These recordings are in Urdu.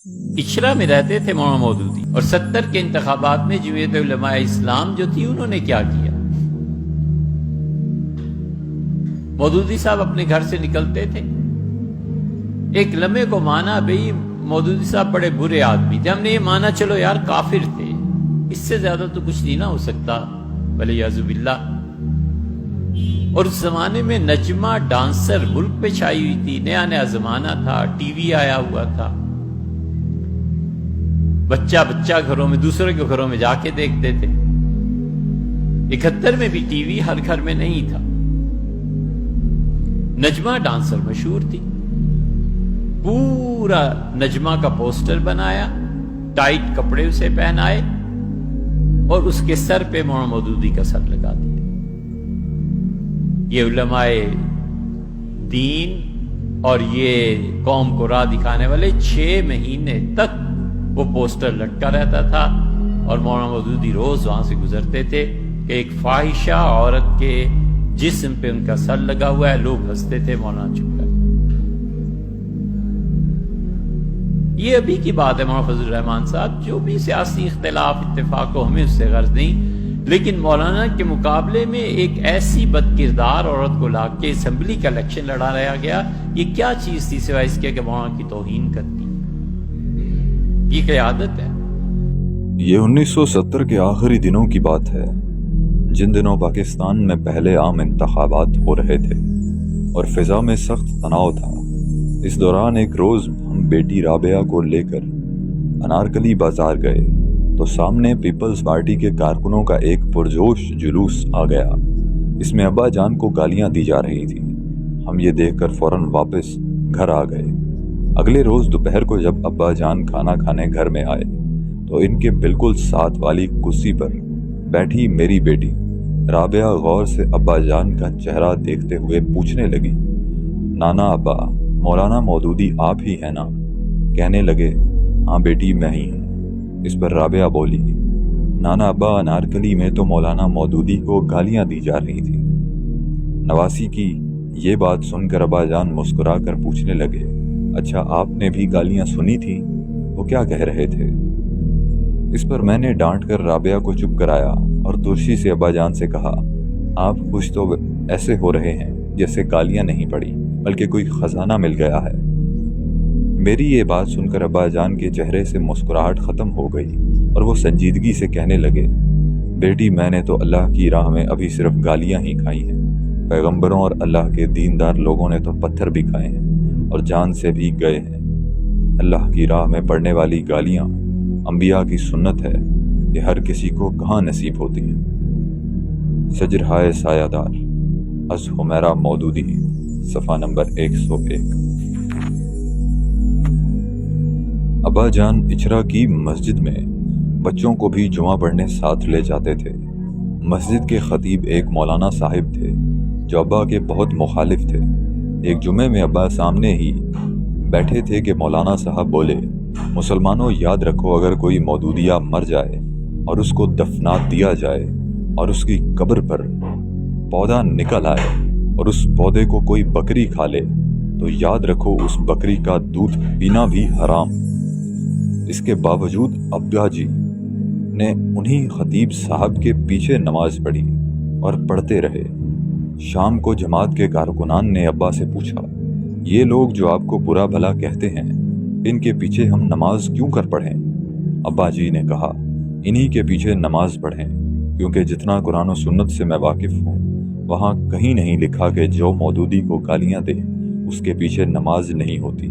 اچھرا میں رہتے تھے مولانا مودودی، اور 70 کے انتخابات میں جمعیت علماء اسلام جو تھی انہوں نے کیا کیا؟ مودودی صاحب اپنے گھر سے نکلتے تھے، ایک لمحے کو مانا بھئی مودودی صاحب بڑے برے آدمی تھے، ہم نے یہ مانا چلو یار کافر تھے، اس سے زیادہ تو کچھ نہیں نہ ہو سکتا، ولیعذ باللہ۔ اور اس زمانے میں نجمہ ڈانسر ملک پہ چھائی ہوئی تھی، نیا نیا زمانہ تھا، ٹی وی آیا ہوا تھا، بچہ گھروں میں دوسرے کے گھروں میں جا کے دیکھتے تھے۔ 71 میں بھی ٹی وی ہر گھر میں نہیں تھا۔ نجمہ ڈانسر مشہور تھی، پورا نجمہ کا پوسٹر بنایا، ٹائٹ کپڑے اسے پہنائے اور اس کے سر پہ مولانا مودودی کا سر لگا دیا۔ یہ علماء دین اور یہ قوم کو راہ دکھانے والے 6 مہینے تک وہ پوسٹر لٹکا رہتا تھا، اور مولانا مودودی روز وہاں سے گزرتے تھے کہ ایک فاحشہ عورت کے جسم پہ ان کا سر لگا ہوا ہے، لوگ ہنستے تھے، مولانا چپ کر۔ یہ ابھی کی بات ہے مولانا فضل الرحمان صاحب، جو بھی سیاسی اختلاف اتفاق ہو ہمیں اس سے غرض نہیں، لیکن مولانا کے مقابلے میں ایک ایسی بد کردار عورت کو لا کے اسمبلی کا الیکشن لڑا رہا گیا، یہ کیا چیز تھی سوائے اس کے کہ مولانا کی توہین کرتی؟ یہ قیادت ہے؟ یہ 1970 کے آخری دنوں کی بات ہے، جن دنوں پاکستان میں پہلے عام انتخابات ہو رہے تھے اور فضا میں سخت تناؤ تھا۔ اس دوران ایک روز ہم بیٹی رابعہ کو لے کر انارکلی بازار گئے تو سامنے پیپلز پارٹی کے کارکنوں کا ایک پرجوش جلوس آ گیا۔ اس میں ابا جان کو گالیاں دی جا رہی تھیں۔ ہم یہ دیکھ کر فوراً واپس گھر آ گئے۔ اگلے روز دوپہر کو جب ابا جان کھانا کھانے گھر میں آئے تو ان کے بالکل ساتھ والی کرسی پر بیٹھی میری بیٹی رابعہ غور سے ابا جان کا چہرہ دیکھتے ہوئے پوچھنے لگی، نانا ابا، مولانا مودودی آپ ہی ہیں نا؟ کہنے لگے، ہاں بیٹی میں ہی ہوں۔ اس پر رابعہ بولی، نانا ابا، انارکلی میں تو مولانا مودودی کو گالیاں دی جا رہی تھی۔ نواسی کی یہ بات سن کر ابا جان مسکرا کر پوچھنے لگے، اچھا آپ نے بھی گالیاں سنی تھی؟ وہ کیا کہہ رہے تھے؟ اس پر میں نے ڈانٹ کر رابعہ کو چپ کرایا اور ترشی سے ابا جان سے کہا، آپ خوش تو ایسے ہو رہے ہیں جیسے گالیاں نہیں پڑی بلکہ کوئی خزانہ مل گیا ہے۔ میری یہ بات سن کر ابا جان کے چہرے سے مسکراہٹ ختم ہو گئی اور وہ سنجیدگی سے کہنے لگے، بیٹی میں نے تو اللہ کی راہ میں ابھی صرف گالیاں ہی کھائی ہیں، پیغمبروں اور اللہ کے دیندار لوگوں نے تو پتھر بھی کھائے ہیں اور جان سے بھی گئے ہیں۔ اللہ کی راہ میں پڑنے والی گالیاں انبیاء کی سنت ہے، یہ ہر کسی کو کہاں نصیب ہوتی ہے۔ شجرہائے سایہ دار از حمیرہ مودودی، صفحہ نمبر 101۔ ابا جان اچھرا کی مسجد میں بچوں کو بھی جمعہ پڑھنے ساتھ لے جاتے تھے۔ مسجد کے خطیب ایک مولانا صاحب تھے جو ابا کے بہت مخالف تھے۔ ایک جمعے میں ابا سامنے ہی بیٹھے تھے کہ مولانا صاحب بولے، مسلمانوں یاد رکھو، اگر کوئی مودودیہ مر جائے اور اس کو دفنا دیا جائے اور اس کی قبر پر پودا نکل آئے اور اس پودے کو کوئی بکری کھا لے تو یاد رکھو اس بکری کا دودھ پینا بھی حرام۔ اس کے باوجود ابا جی نے انہی خطیب صاحب کے پیچھے نماز پڑھی اور پڑھتے رہے۔ شام کو جماعت کے کارکنان نے ابا سے پوچھا، یہ لوگ جو آپ کو برا بھلا کہتے ہیں، ان کے پیچھے ہم نماز کیوں کر پڑھیں؟ ابا جی نے کہا، انہی کے پیچھے نماز پڑھیں، کیونکہ جتنا قرآن و سنت سے میں واقف ہوں وہاں کہیں نہیں لکھا کہ جو مودودی کو گالیاں دے اس کے پیچھے نماز نہیں ہوتی۔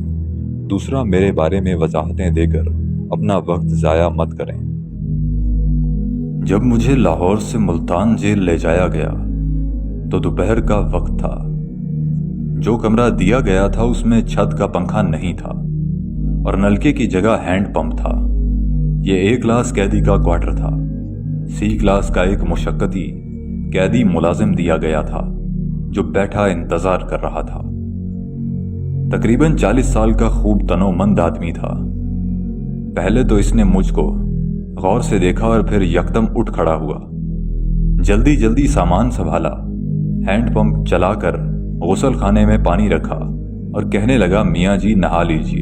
دوسرا، میرے بارے میں وضاحتیں دے کر اپنا وقت ضائع مت کریں۔ جب مجھے لاہور سے ملتان جیل لے جایا گیا تو دوپہر کا وقت تھا۔ جو کمرہ دیا گیا تھا اس میں چھت کا پنکھا نہیں تھا اور نلکے کی جگہ ہینڈ پمپ تھا۔ یہ A کلاس قیدی کا کوارٹر تھا۔ C کلاس کا ایک مشقتی قیدی ملازم دیا گیا تھا جو بیٹھا انتظار کر رہا تھا۔ تقریباً 40 سال کا خوب تنو مند آدمی تھا۔ پہلے تو اس نے مجھ کو غور سے دیکھا اور پھر یکدم اٹھ کھڑا ہوا، جلدی جلدی سامان سنبھالا، ہینڈ پمپ چلا کر غسل خانے میں پانی رکھا اور کہنے لگا، میاں جی نہا لیجئے۔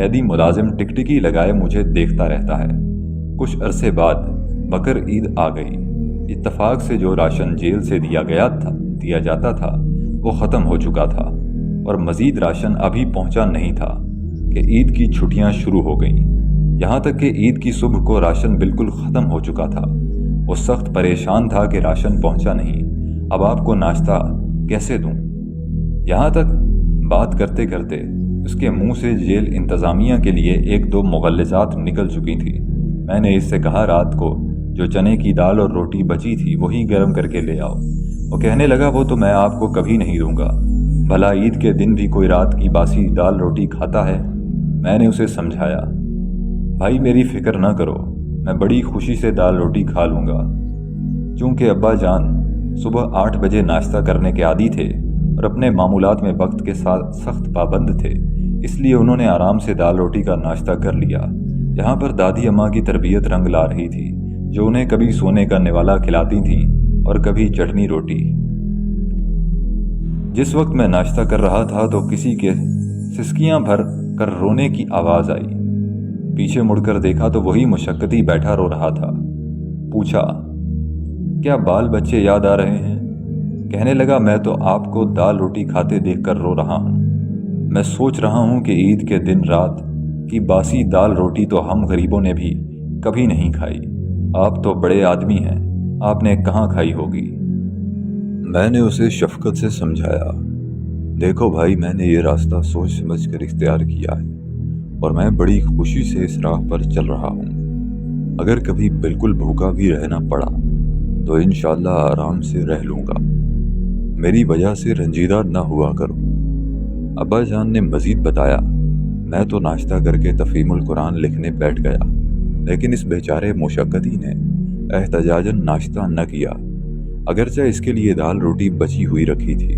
قیدی ملازم ٹکٹکی لگائے مجھے دیکھتا رہتا ہے۔ کچھ عرصے بعد بقر عید آ گئی۔ اتفاق سے جو راشن جیل سے دیا جاتا تھا وہ ختم ہو چکا تھا، اور مزید راشن ابھی پہنچا نہیں تھا کہ عید کی چھٹیاں شروع ہو گئیں۔ یہاں تک کہ عید کی صبح کو راشن بالکل ختم ہو چکا تھا۔ وہ سخت پریشان تھا کہ راشن پہنچا نہیں، اب آپ کو ناشتہ کیسے دوں؟ یہاں تک بات کرتے کرتے اس کے منہ سے جیل انتظامیہ کے لیے 1-2 مغلظات نکل چکی تھی۔ میں نے اس سے کہا رات کو جو چنے کی دال اور روٹی بچی تھی وہی گرم کر کے لے آؤ۔ وہ کہنے لگا وہ تو میں آپ کو کبھی نہیں دوں گا، بھلا عید کے دن بھی کوئی رات کی باسی دال روٹی کھاتا ہے؟ میں نے اسے سمجھایا، بھائی میری فکر نہ کرو، میں بڑی خوشی سے دال روٹی کھا لوں گا۔ چونکہ ابا جان صبح 8 بجے ناشتہ کرنے کے عادی تھے اور اپنے معمولات میں وقت کے ساتھ سخت پابند تھے، اس لیے انہوں نے آرام سے دال روٹی کا ناشتہ کر لیا۔ یہاں پر دادی اماں کی تربیت رنگ لا رہی تھی، جو انہیں کبھی سونے کا نوالا کھلاتی تھیں اور کبھی چٹنی روٹی۔ جس وقت میں ناشتہ کر رہا تھا تو کسی کے سسکیاں بھر کر رونے کی آواز آئی۔ پیچھے مڑ کر دیکھا تو وہی مشقتی بیٹھا رو رہا تھا۔ پوچھا، کیا بال بچے یاد آ رہے ہیں؟ کہنے لگا میں تو آپ کو دال روٹی کھاتے دیکھ کر رو رہا ہوں۔ میں سوچ رہا ہوں کہ عید کے دن رات کی باسی دال روٹی تو ہم غریبوں نے بھی کبھی نہیں کھائی۔ آپ تو بڑے آدمی ہیں، آپ نے کہاں کھائی ہوگی؟ میں نے اسے شفقت سے سمجھایا، دیکھو بھائی میں نے یہ راستہ سوچ سمجھ کر اختیار کیا ہے اور میں بڑی خوشی سے اس راہ پر چل رہا ہوں۔ اگر کبھی بالکل بھوکا بھی رہنا پڑا تو انشاءاللہ آرام سے رہ لوں گا، میری وجہ سے رنجیدہ نہ ہوا کرو۔ ابا جان نے مزید بتایا، میں تو ناشتہ کر کے تفہیم القرآن لکھنے بیٹھ گیا، لیکن اس بیچارے مشقتی نے احتجاجاً ناشتہ نہ کیا، اگرچہ اس کے لیے دال روٹی بچی ہوئی رکھی تھی۔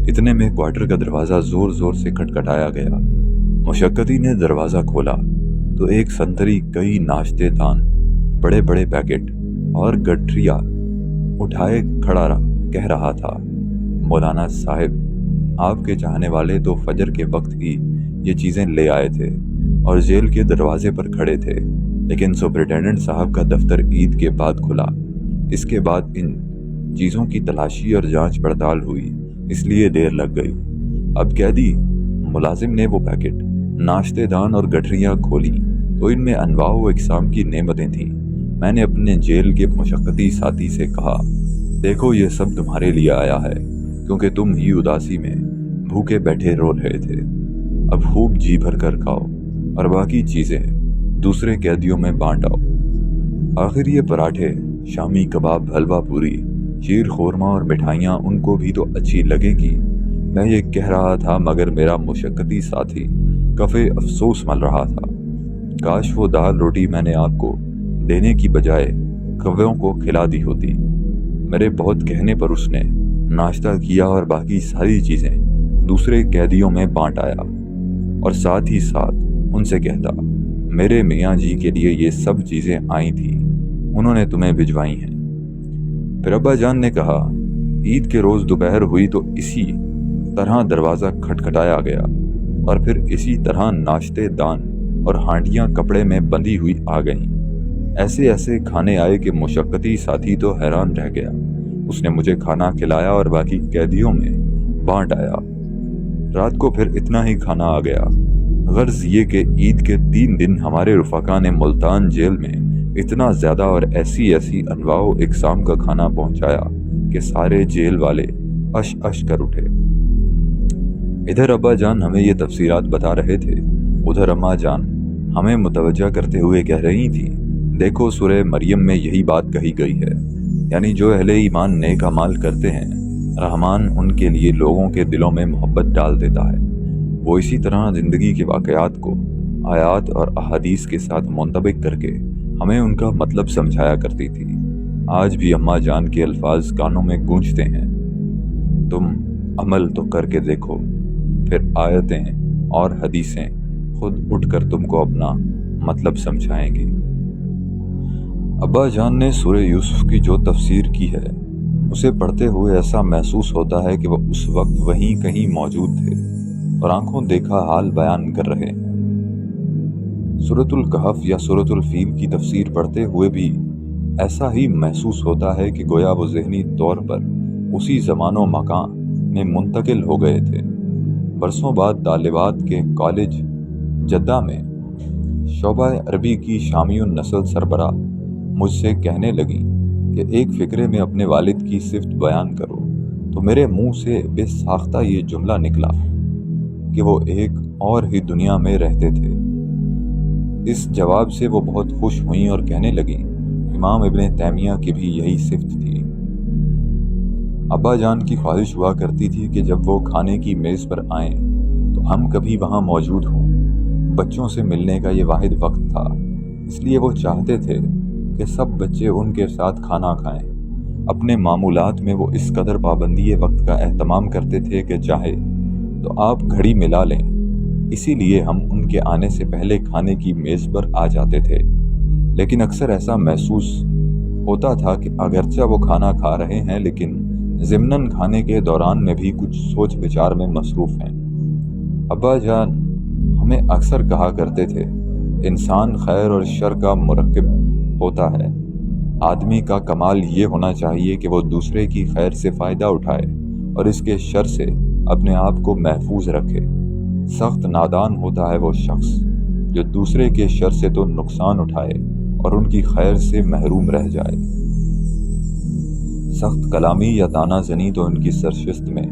اتنے میں کوارٹر کا دروازہ زور زور سے کھٹکھٹایا گیا۔ مشقتی نے دروازہ کھولا تو ایک سنتری کئی ناشتے دان، بڑے بڑے پیکٹ اور گٹھریاں اٹھائے کھڑا کہہ رہا تھا، مولانا صاحب آپ کے چاہنے والے تو فجر کے وقت ہی یہ چیزیں لے آئے تھے اور جیل کے دروازے پر کھڑے تھے، لیکن سپرنٹینڈنٹ صاحب کا دفتر عید کے بعد کھلا۔ اس کے بعد ان چیزوں کی تلاشی اور جانچ پڑتال ہوئی، اس لیے دیر لگ گئی۔ اب قیدی ملازم نے وہ پیکٹ، ناشتے دان اور گٹھریاں کھولی تو ان میں انواع و اقسام کی نعمتیں تھیں۔ میں نے اپنے جیل کے مشقتی ساتھی سے کہا، دیکھو یہ سب تمہارے لیے آیا ہے، کیونکہ تم ہی اداسی میں بھوکے بیٹھے رو رہے تھے۔ اب خوب جی بھر کر کھاؤ اور باقی چیزیں دوسرے قیدیوں میں بانٹ آؤ۔ آخر یہ پراٹھے، شامی کباب، حلوہ پوری، شیر خورما اور مٹھائیاں ان کو بھی تو اچھی لگے گی۔ میں یہ کہہ رہا تھا مگر میرا مشقتی ساتھی کفے افسوس مل رہا تھا، کاش وہ دال روٹی میں نے آپ کو دینے کی بجائے کووں کو کھلا دی ہوتی۔ میرے بہت کہنے پر اس نے ناشتہ کیا اور باقی ساری چیزیں دوسرے قیدیوں میں بانٹ آیا، اور ساتھ ہی ساتھ ان سے کہتا، میرے میاں جی کے لیے یہ سب چیزیں آئی تھیں، انہوں نے تمہیں بھجوائی ہیں۔ پھر ابا جان نے کہا، عید کے روز دوپہر ہوئی تو اسی طرح دروازہ کھٹکھٹایا گیا، اور پھر اسی طرح ناشتے دان اور ہانڈیاں کپڑے میں بندھی ہوئی آ گئیں۔ ایسے ایسے کھانے آئے کہ مشقتی ساتھی تو حیران رہ گیا۔ اس نے مجھے کھانا کھلایا اور باقی قیدیوں میں بانٹ آیا۔ رات کو پھر اتنا ہی کھانا آ گیا۔ غرض یہ کہ عید کے 3 دن ہمارے رفقا نے ملتان جیل میں اتنا زیادہ اور ایسی ایسی انواع و اقسام کا کھانا پہنچایا کہ سارے جیل والے اش اش کر اٹھے۔ ادھر ابا جان ہمیں یہ تفسیرات بتا رہے تھے، ادھر اماں جان ہمیں متوجہ کرتے ہوئے کہہ رہی تھیں، دیکھو سورہ مریم میں یہی بات کہی گئی ہے، یعنی جو اہل ایمان نیک اعمال کرتے ہیں رحمان ان کے لیے لوگوں کے دلوں میں محبت ڈال دیتا ہے۔ وہ اسی طرح زندگی کے واقعات کو آیات اور احادیث کے ساتھ منطبق کر کے ہمیں ان کا مطلب سمجھایا کرتی تھی۔ آج بھی اماں جان کے الفاظ کانوں میں گونجتے ہیں، تم عمل تو کر کے دیکھو، پھر آیتیں اور حدیثیں خود اٹھ کر تم کو اپنا مطلب سمجھائیں گی۔ ابا جان نے سورہ یوسف کی جو تفسیر کی ہے اسے پڑھتے ہوئے ایسا محسوس ہوتا ہے کہ وہ اس وقت وہیں کہیں موجود تھے اور آنکھوں دیکھا حال بیان کر رہے ہیں۔ سورۃ الکہف یا سورۃ الفیل کی تفسیر پڑھتے ہوئے بھی ایسا ہی محسوس ہوتا ہے کہ گویا وہ ذہنی طور پر اسی زمان و مکان میں منتقل ہو گئے تھے۔ برسوں بعد طالبات کے کالج جدہ میں شعبہ عربی کی شامی النسل سربراہ مجھ سے کہنے لگی کہ ایک فقرے میں اپنے والد کی صفت بیان کرو، تو میرے منہ سے بے ساختہ یہ جملہ نکلا کہ وہ ایک اور ہی دنیا میں رہتے تھے۔ اس جواب سے وہ بہت خوش ہوئیں اور کہنے لگیں امام ابن تیمیہ کی بھی یہی صفت تھی۔ ابا جان کی خواہش ہوا کرتی تھی کہ جب وہ کھانے کی میز پر آئیں تو ہم کبھی وہاں موجود ہوں۔ بچوں سے ملنے کا یہ واحد وقت تھا، اس لیے وہ چاہتے تھے کہ سب بچے ان کے ساتھ کھانا کھائیں۔ اپنے معمولات میں وہ اس قدر پابندی وقت کا اہتمام کرتے تھے کہ چاہے تو آپ گھڑی ملا لیں، اسی لیے ہم ان کے آنے سے پہلے کھانے کی میز پر آ جاتے تھے۔ لیکن اکثر ایسا محسوس ہوتا تھا کہ اگرچہ وہ کھانا کھا رہے ہیں لیکن ضمناً کھانے کے دوران میں بھی کچھ سوچ بچار میں مصروف ہیں۔ ابا جان ہمیں اکثر کہا کرتے تھے انسان خیر اور شر کا مرکب ہوتا ہے۔ آدمی کا کمال یہ ہونا چاہیے کہ وہ دوسرے کی خیر سے فائدہ اٹھائے اور اس کے شر سے اپنے آپ کو محفوظ رکھے۔ سخت نادان ہوتا ہے وہ شخص جو دوسرے کے شر سے تو نقصان اٹھائے اور ان کی خیر سے محروم رہ جائے۔ سخت کلامی یا طعنہ زنی تو ان کی سرشست میں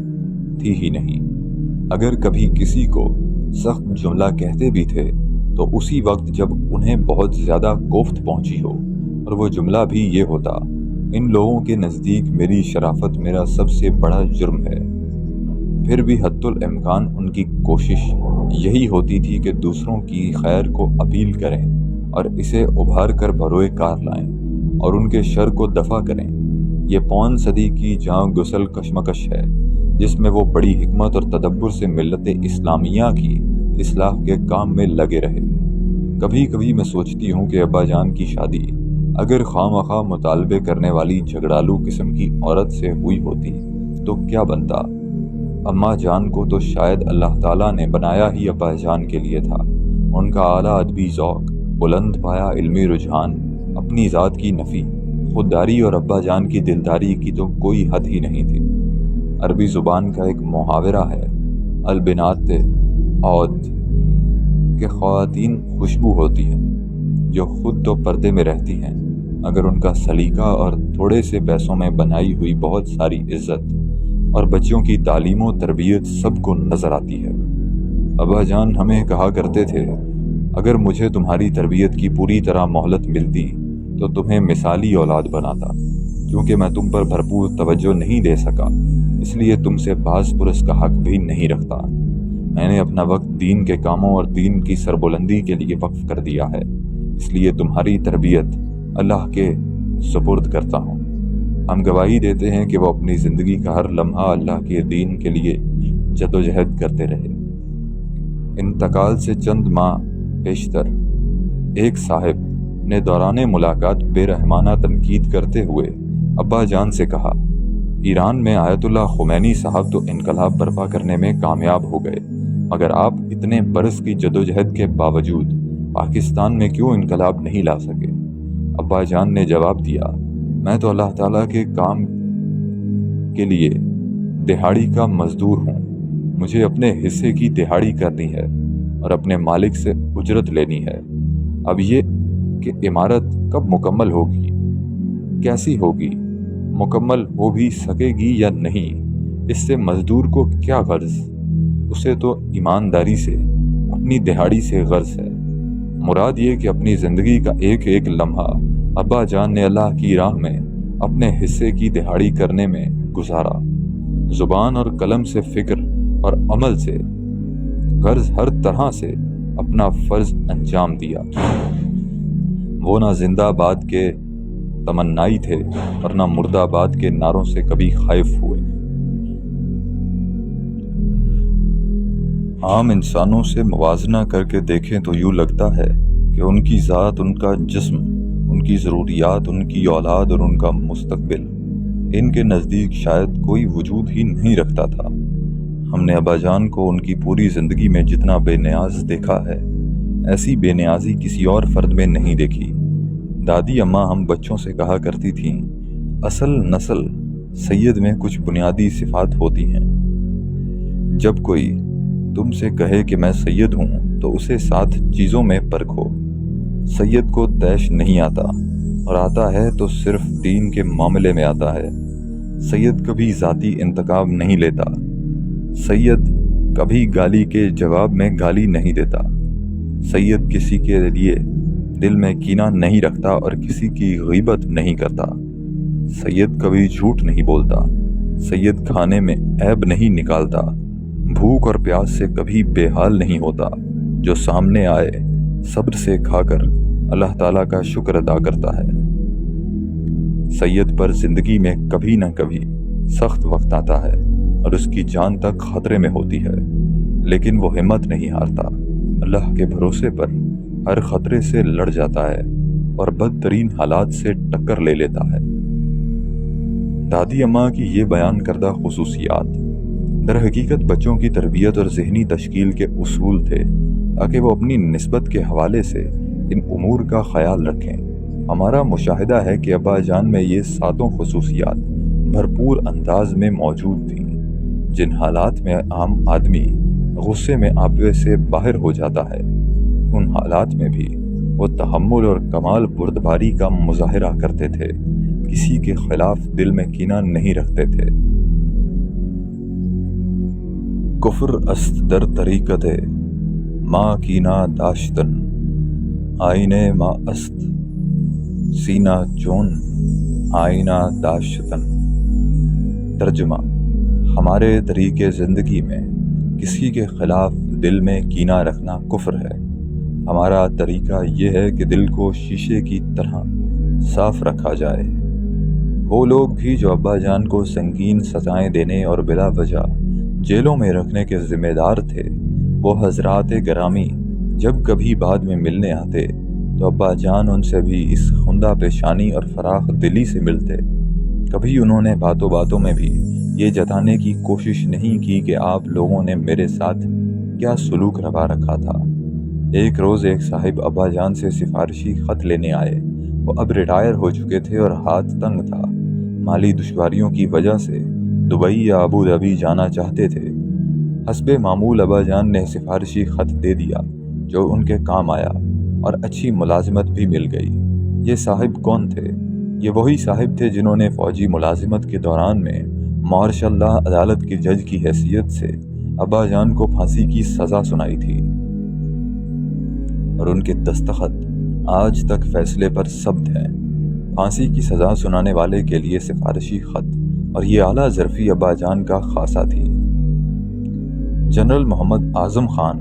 تھی ہی نہیں۔ اگر کبھی کسی کو سخت جملہ کہتے بھی تھے تو اسی وقت جب انہیں بہت زیادہ کوفت پہنچی ہو، اور وہ جملہ بھی یہ ہوتا ان لوگوں کے نزدیک میری شرافت میرا سب سے بڑا جرم ہے۔ پھر بھی حد الامکان ان کی کوشش یہی ہوتی تھی کہ دوسروں کی خیر کو اپیل کریں اور اسے ابھار کر بروئے کار لائیں اور ان کے شر کو دفع کریں۔ یہ پون صدی کی جاں گسل کشمکش ہے جس میں وہ بڑی حکمت اور تدبر سے ملت اسلامیہ کی اصلاح کے کام میں لگے رہے۔ کبھی کبھی میں سوچتی ہوں کہ ابا جان کی شادی اگر خواہ مطالبے کرنے والی جھگڑالو قسم کی عورت سے ہوئی ہوتی تو کیا بنتا؟ اماں جان کو تو شاید اللہ تعالیٰ نے بنایا ہی ابا جان کے لیے تھا۔ ان کا اعلیٰ ادبی ذوق، بلند پایا علمی رجحان، اپنی ذات کی نفی، خودداری اور ابا جان کی دلداری کی تو کوئی حد ہی نہیں تھی۔ عربی زبان کا ایک محاورہ ہے البنات عود کہ خواتین خوشبو ہوتی ہیں جو خود تو پردے میں رہتی ہیں، اگر ان کا سلیقہ اور تھوڑے سے پیسوں میں بنائی ہوئی بہت ساری عزت اور بچوں کی تعلیم و تربیت سب کو نظر آتی ہے۔ ابا جان ہمیں کہا کرتے تھے اگر مجھے تمہاری تربیت کی پوری طرح مہلت ملتی تو تمہیں مثالی اولاد بناتا، کیونکہ میں تم پر بھرپور توجہ نہیں دے سکا اس لیے تم سے باز پرس کا حق بھی نہیں رکھتا۔ میں نے اپنا وقت دین کے کاموں اور دین کی سربلندی کے لیے وقف کر دیا ہے، اس لیے تمہاری تربیت اللہ کے سپرد کرتا ہوں۔ ہم گواہی دیتے ہیں کہ وہ اپنی زندگی کا ہر لمحہ اللہ کے دین کے لیے جدوجہد کرتے رہے۔ انتقال سے چند ماہ پیشتر ایک صاحب نے دوران ملاقات بے رحمانہ تنقید کرتے ہوئے ابا جان سے کہا ایران میں آیت اللہ خمینی صاحب تو انقلاب برپا کرنے میں کامیاب ہو گئے، مگر آپ اتنے برس کی جدوجہد کے باوجود پاکستان میں کیوں انقلاب نہیں لا سکے؟ ابا جان نے جواب دیا میں تو اللہ تعالیٰ کے کام کے لیے دہاڑی کا مزدور ہوں، مجھے اپنے حصے کی دہاڑی کرنی ہے اور اپنے مالک سے اجرت لینی ہے۔ اب یہ کہ عمارت کب مکمل ہوگی، کیسی ہوگی، مکمل ہو بھی سکے گی یا نہیں، اس سے مزدور کو کیا غرض؟ اسے تو ایمانداری سے اپنی دہاڑی سے غرض ہے۔ مراد یہ کہ اپنی زندگی کا ایک ایک لمحہ ابا جان نے اللہ کی راہ میں اپنے حصے کی دہاڑی کرنے میں گزارا، زبان اور قلم سے، فکر اور عمل سے، غرض ہر طرح سے اپنا فرض انجام دیا۔ وہ نہ زندہ آباد کے تمنائی تھے اور نہ مردہ آباد کے نعروں سے کبھی خائف ہوئے۔ عام انسانوں سے موازنہ کر کے دیکھیں تو یوں لگتا ہے کہ ان کی ذات، ان کا جسم، ان کی ضروریات، ان کی اولاد اور ان کا مستقبل ان کے نزدیک شاید کوئی وجود ہی نہیں رکھتا تھا۔ ہم نے ابا جان کو ان کی پوری زندگی میں جتنا بے نیاز دیکھا ہے، ایسی بے نیازی کسی اور فرد میں نہیں دیکھی۔ دادی اماں ہم بچوں سے کہا کرتی تھیں، اصل نسل سید میں کچھ بنیادی صفات ہوتی ہیں۔ جب کوئی تم سے کہے کہ میں سید ہوں تو اسے 7 چیزوں میں پرکھو۔ سید کو طیش نہیں آتا، اور آتا ہے تو صرف دین کے معاملے میں آتا ہے۔ سید کبھی ذاتی انتقام نہیں لیتا۔ سید کبھی گالی کے جواب میں گالی نہیں دیتا۔ سید کسی کے لیے دل میں کینہ نہیں رکھتا اور کسی کی غیبت نہیں کرتا۔ سید کبھی جھوٹ نہیں بولتا۔ سید کھانے میں عیب نہیں نکالتا۔ بھوک اور پیاس سے کبھی بے حال نہیں ہوتا۔ جو سامنے آئے صبر سے کھا کر اللہ تعالیٰ کا شکر ادا کرتا ہے۔ سید پر زندگی میں کبھی نہ کبھی سخت وقت آتا ہے اور اس کی جان تک خطرے میں ہوتی ہے، لیکن وہ ہمت نہیں ہارتا۔ اللہ کے بھروسے پر ہر خطرے سے لڑ جاتا ہے اور بدترین حالات سے ٹکر لے لیتا ہے۔ دادی اماں کی یہ بیان کردہ خصوصیات در حقیقت بچوں کی تربیت اور ذہنی تشکیل کے اصول تھے، تاکہ وہ اپنی نسبت کے حوالے سے ان امور کا خیال رکھیں۔ ہمارا مشاہدہ ہے کہ ابا جان میں یہ 7 خصوصیات بھرپور انداز میں موجود تھیں، جن حالات میں عام آدمی غصے میں آپے سے باہر ہو جاتا ہے، ان حالات میں بھی وہ تحمل اور کمال بردباری کا مظاہرہ کرتے تھے، کسی کے خلاف دل میں کینہ نہیں رکھتے تھے۔ کفر است در طریقت ما کینہ داشتن، آئینے ما است سینہ چون آئینہ داشتن۔ ترجمہ: ہمارے طریقے زندگی میں کسی کے خلاف دل میں کینہ رکھنا کفر ہے۔ ہمارا طریقہ یہ ہے کہ دل کو شیشے کی طرح صاف رکھا جائے۔ وہ لوگ بھی جو ابا جان کو سنگین سزائیں دینے اور بلا وجہ جیلوں میں رکھنے کے ذمہ دار تھے، وہ حضرات گرامی جب کبھی بعد میں ملنے آتے تو ابا جان ان سے بھی اس خندہ پیشانی اور فراخ دلی سے ملتے۔ کبھی انہوں نے باتوں باتوں میں بھی یہ جتانے کی کوشش نہیں کی کہ آپ لوگوں نے میرے ساتھ کیا سلوک روا رکھا تھا۔ ایک روز ایک صاحب ابا جان سے سفارشی خط لینے آئے۔ وہ اب ریٹائر ہو چکے تھے اور ہاتھ تنگ تھا۔ مالی دشواریوں کی وجہ سے دبئی یا ابو ظبی جانا چاہتے تھے۔ حسب معمول ابا جان نے سفارشی خط دے دیا جو ان کے کام آیا اور اچھی ملازمت بھی مل گئی۔ یہ صاحب کون تھے؟ یہ وہی صاحب تھے جنہوں نے فوجی ملازمت کے دوران میں مارشل لاء عدالت کی جج کی حیثیت سے ابا جان کو پھانسی کی سزا سنائی تھی، اور ان کے دستخط آج تک فیصلے پر ثبت ہیں۔ پھانسی کی سزا سنانے والے کے لیے سفارشی خط اور یہ اعلیٰ ظرفی ابا جان کا خاصہ تھی۔ جنرل محمد اعظم خان،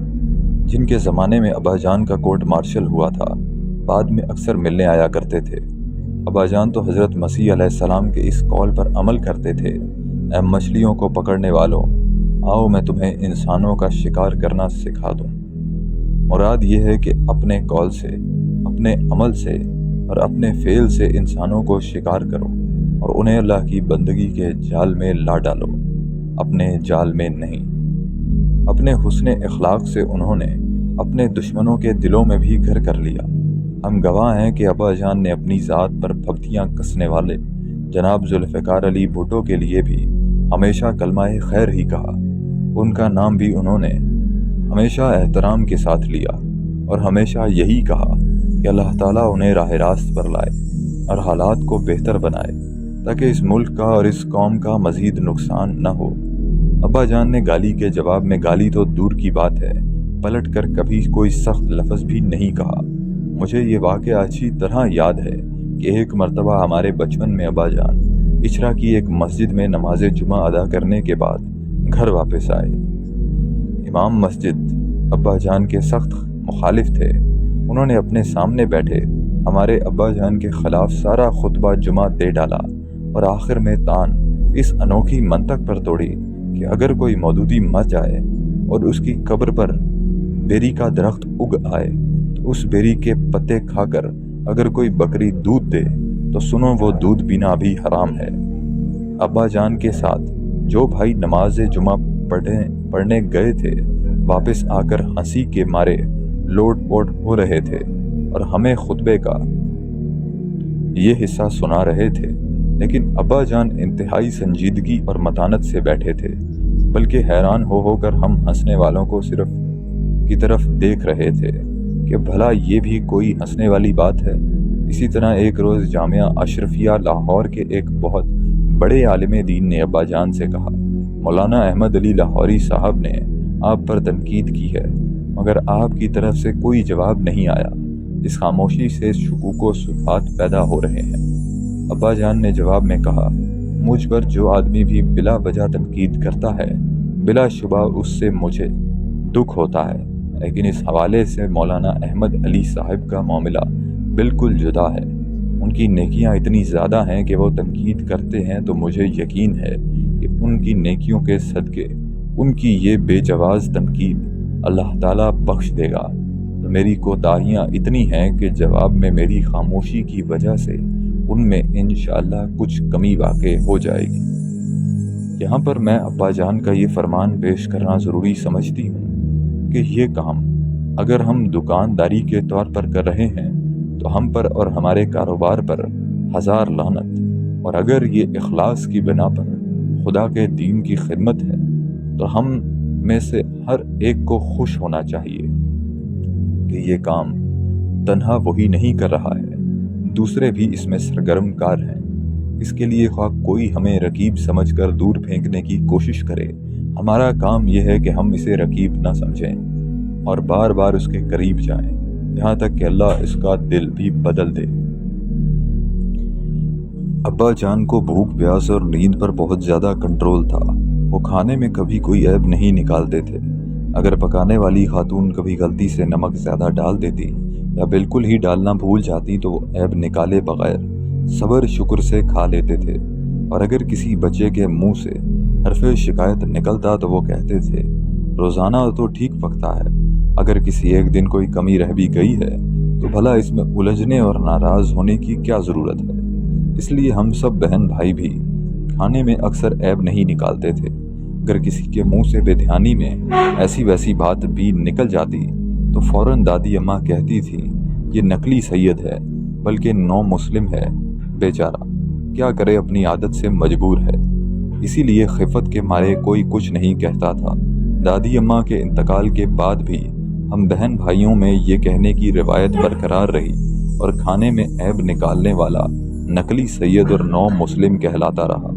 جن کے زمانے میں ابا جان کا کورٹ مارشل ہوا تھا، بعد میں اکثر ملنے آیا کرتے تھے۔ ابا جان تو حضرت مسیح علیہ السلام کے اس قول پر عمل کرتے تھے، اے مچھلیوں کو پکڑنے والوں، آؤ میں تمہیں انسانوں کا شکار کرنا سکھا دوں۔ مراد یہ ہے کہ اپنے قول سے، اپنے عمل سے اور اپنے فعل سے انسانوں کو شکار کرو اور انہیں اللہ کی بندگی کے جال میں لا ڈالو، اپنے جال میں نہیں۔ اپنے حسن اخلاق سے انہوں نے اپنے دشمنوں کے دلوں میں بھی گھر کر لیا۔ ہم گواہ ہیں کہ ابا جان نے اپنی ذات پر پھپتیاں کسنے والے جناب ذوالفقار علی بھٹو کے لیے بھی ہمیشہ کلمہ خیر ہی کہا۔ ان کا نام بھی انہوں نے ہمیشہ احترام کے ساتھ لیا اور ہمیشہ یہی کہا کہ اللہ تعالیٰ انہیں راہ راست پر لائے اور حالات کو بہتر بنائے تاکہ اس ملک کا اور اس قوم کا مزید نقصان نہ ہو۔ ابا جان نے گالی کے جواب میں گالی تو دور کی بات ہے، پلٹ کر کبھی کوئی سخت لفظ بھی نہیں کہا۔ مجھے یہ واقعہ اچھی طرح یاد ہے کہ ایک مرتبہ ہمارے بچپن میں ابا جان اچھرا کی ایک مسجد میں نماز جمعہ ادا کرنے کے بعد گھر واپس آئے۔ امام مسجد ابا جان کے سخت مخالف تھے۔ انہوں نے اپنے سامنے بیٹھے ہمارے ابا جان کے خلاف سارا خطبہ جمعہ دے ڈالا اور آخر میں تان اس انوکھی منطق پر توڑی کہ اگر کوئی مودودی مر جائے اور اس کی قبر پر بیری کا درخت اگ آئے تو اس بیری کے پتے کھا کر اگر کوئی بکری دودھ دے تو سنو وہ دودھ پینا بھی حرام ہے۔ ابا جان کے ساتھ جو بھائی نماز جمعہ پڑھنے گئے تھے واپس آ کر ہنسی کے مارے لوٹ پوٹ ہو رہے تھے اور ہمیں خطبے کا یہ حصہ سنا رہے تھے، لیکن ابا جان انتہائی سنجیدگی اور متانت سے بیٹھے تھے، بلکہ حیران ہو کر ہم ہنسنے والوں کو صرف کی طرف دیکھ رہے تھے کہ بھلا یہ بھی کوئی ہنسنے والی بات ہے۔ اسی طرح ایک روز جامعہ اشرفیہ لاہور کے ایک بہت بڑے عالم دین نے ابا جان سے کہا، مولانا احمد علی لاہوری صاحب نے آپ پر تنقید کی ہے، مگر آپ کی طرف سے کوئی جواب نہیں آیا۔ اس خاموشی سے شکوک و شبہات پیدا ہو رہے ہیں۔ ابا جان نے جواب میں کہا، مجھ پر جو آدمی بھی بلا وجہ تنقید کرتا ہے، بلا شبہ اس سے مجھے دکھ ہوتا ہے، لیکن اس حوالے سے مولانا احمد علی صاحب کا معاملہ بالکل جدا ہے۔ ان کی نیکیاں اتنی زیادہ ہیں کہ وہ تنقید کرتے ہیں تو مجھے یقین ہے کہ ان کی نیکیوں کے صدقے ان کی یہ بے جواز تنقید اللہ تعالیٰ بخش دے گا۔ میری کوتاہیاں اتنی ہیں کہ جواب میں میری خاموشی کی وجہ سے ان میں انشاءاللہ کچھ کمی واقع ہو جائے گی۔ یہاں پر میں ابا جان کا یہ فرمان پیش کرنا ضروری سمجھتی ہوں کہ یہ کام اگر ہم دکانداری کے طور پر کر رہے ہیں تو ہم پر اور ہمارے کاروبار پر ہزار لعنت، اور اگر یہ اخلاص کی بنا پر خدا کے دین کی خدمت ہے تو ہم میں سے ہر ایک کو خوش ہونا چاہیے کہ یہ کام تنہا وہی نہیں کر رہا ہے، دوسرے بھی اس میں سرگرم کار ہیں۔ اس کے لیے خواہ کوئی ہمیں رقیب سمجھ کر دور پھینکنے کی کوشش کرے، ہمارا کام یہ ہے کہ ہم اسے رقیب نہ سمجھیں اور بار بار اس کے قریب جائیں، یہاں تک کہ اللہ اس کا دل بھی بدل دے۔ ابا جان کو بھوک پیاس اور نیند پر بہت زیادہ کنٹرول تھا۔ وہ کھانے میں کبھی کوئی عیب نہیں نکالتے تھے۔ اگر پکانے والی خاتون کبھی غلطی سے نمک زیادہ ڈال دیتی یا بالکل ہی ڈالنا بھول جاتی تو وہ عیب نکالے بغیر صبر شکر سے کھا لیتے تھے، اور اگر کسی بچے کے منہ سے حرف شکایت نکلتا تو وہ کہتے تھے، روزانہ تو ٹھیک پکتا ہے، اگر کسی ایک دن کوئی کمی رہ بھی گئی ہے تو بھلا اس میں الجھنے اور ناراض ہونے کی کیا ضرورت ہے۔ اس لیے ہم سب بہن بھائی بھی کھانے میں اکثر عیب نہیں نکالتے تھے۔ اگر کسی کے منہ سے بے دھیانی میں ایسی ویسی بات بھی نکل جاتی تو فوراً دادی اماں کہتی تھی، یہ نقلی سید ہے، بلکہ نو مسلم ہے، بیچارہ کیا کرے، اپنی عادت سے مجبور ہے۔ اسی لیے خفت کے مارے کوئی کچھ نہیں کہتا تھا۔ دادی اماں کے انتقال کے بعد بھی ہم بہن بھائیوں میں یہ کہنے کی روایت برقرار رہی اور کھانے میں عیب نکالنے والا نقلی سید اور نو مسلم کہلاتا رہا۔